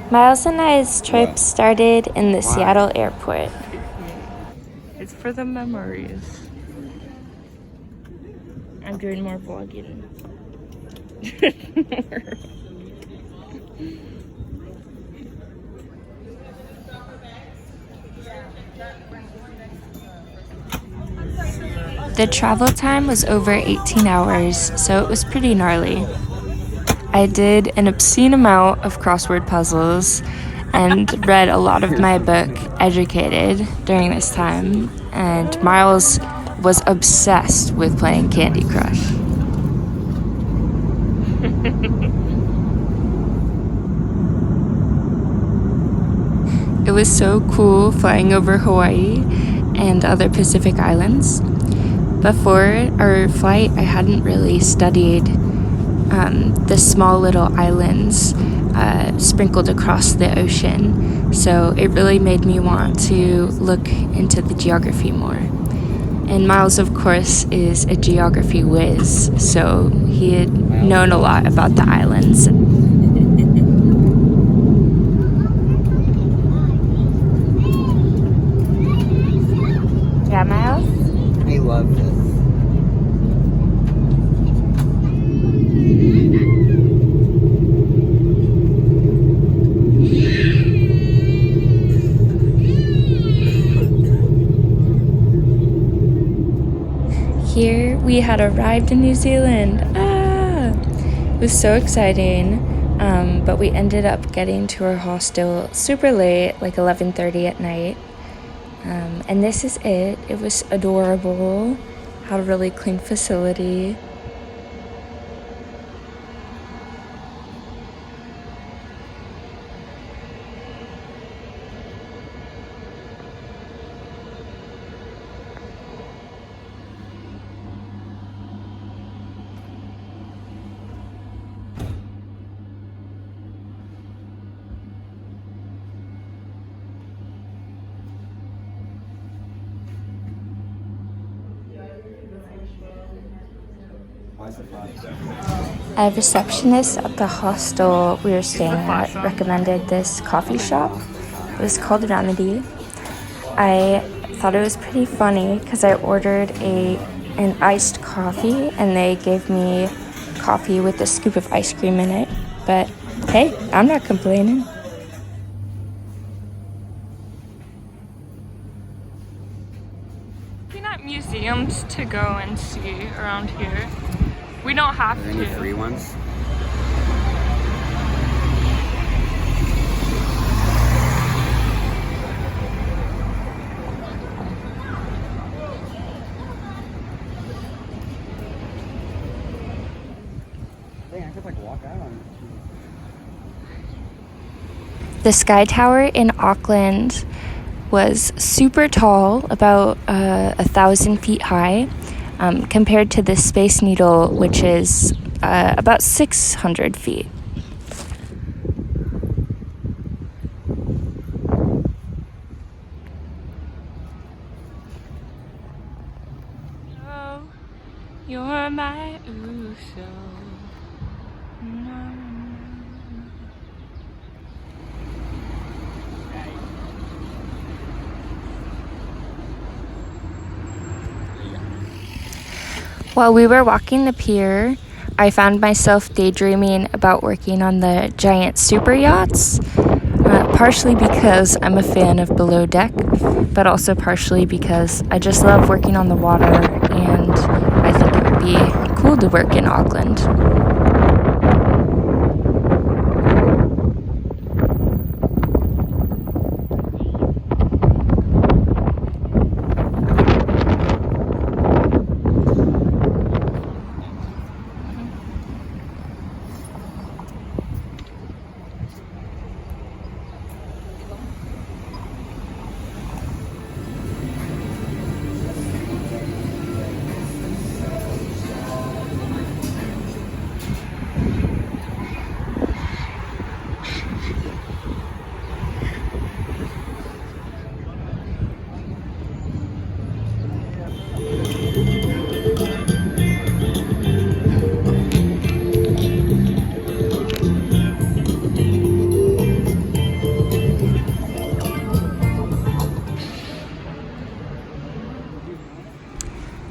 Miles and I's trip What? started in the Why? Seattle airport. It's for the memories. I'm doing more vlogging. The travel time was over 18 hours, so it was pretty gnarly. I did an obscene amount of crossword puzzles and read a lot of my book, Educated, during this time, and Miles was obsessed with playing Candy Crush. It was so cool flying over Hawaii and other Pacific islands. Before our flight, I hadn't really studied the small little islands sprinkled across the ocean, so it really made me want to look into the geography more. And Miles, of course, is a geography whiz, so he had known a lot about the islands. Yeah, Miles? I love this. Here we had arrived in New Zealand. It was so exciting, but we ended up getting to our hostel super late, like 11:30 at night. And this is it. It was adorable. Had a really clean facility. A receptionist at the hostel we were staying at recommended this coffee shop. It was called Remedy. I thought it was pretty funny because I ordered an iced coffee and they gave me coffee with a scoop of ice cream in it. But hey, I'm not complaining. Looking at museums to go and see around here. We don't have Are there any to. free ones? Dang, I could like walk out on it. The Sky Tower in Auckland was super tall, about 1,000 feet high, compared to the Space Needle, which is about 600 feet. Oh, you're my Uso. While we were walking the pier, I found myself daydreaming about working on the giant super yachts, partially because I'm a fan of Below Deck, but also partially because I just love working on the water and I think it would be cool to work in Auckland.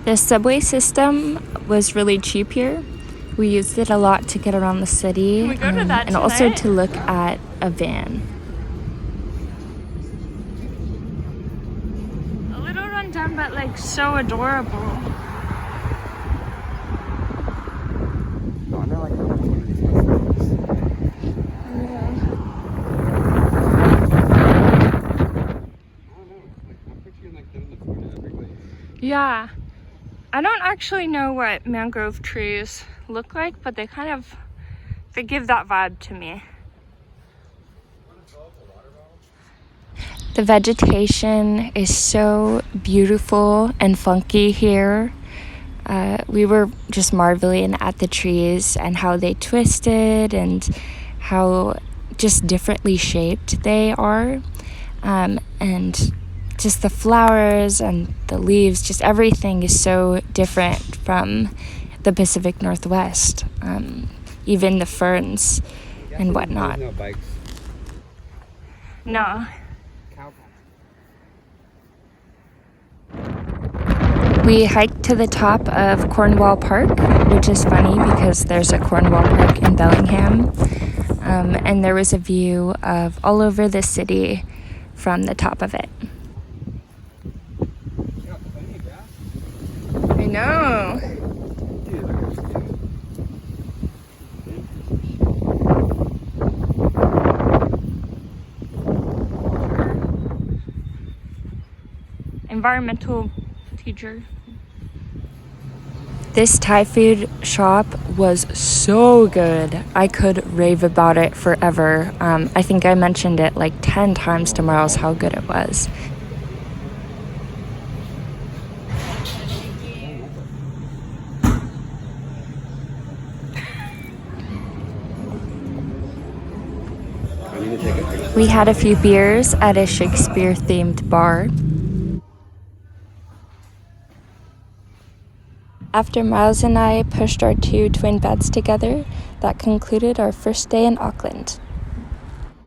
The subway system was really cheap here. We used it a lot to get around the city, Can we go to that and also tonight? to look at a van. A little run down, but like so adorable. No, they're like. Yeah. I don't actually know what mangrove trees look like, but they give that vibe to me. The vegetation is so beautiful and funky here. We were just marveling at the trees and how they twisted and how just differently shaped they are. And just the flowers and the leaves, just everything is so different from the Pacific Northwest. Even the ferns and whatnot. No bikes. No. We hiked to the top of Cornwall Park, which is funny because there's a Cornwall Park in Bellingham. And there was a view of all over the city from the top of it. I know. Environmental teacher. This Thai food shop was so good. I could rave about it forever. I think I mentioned it like 10 times to Miles how good it was. We had a few beers at a Shakespeare-themed bar. After Miles and I pushed our 2 twin beds together, that concluded our first day in Auckland.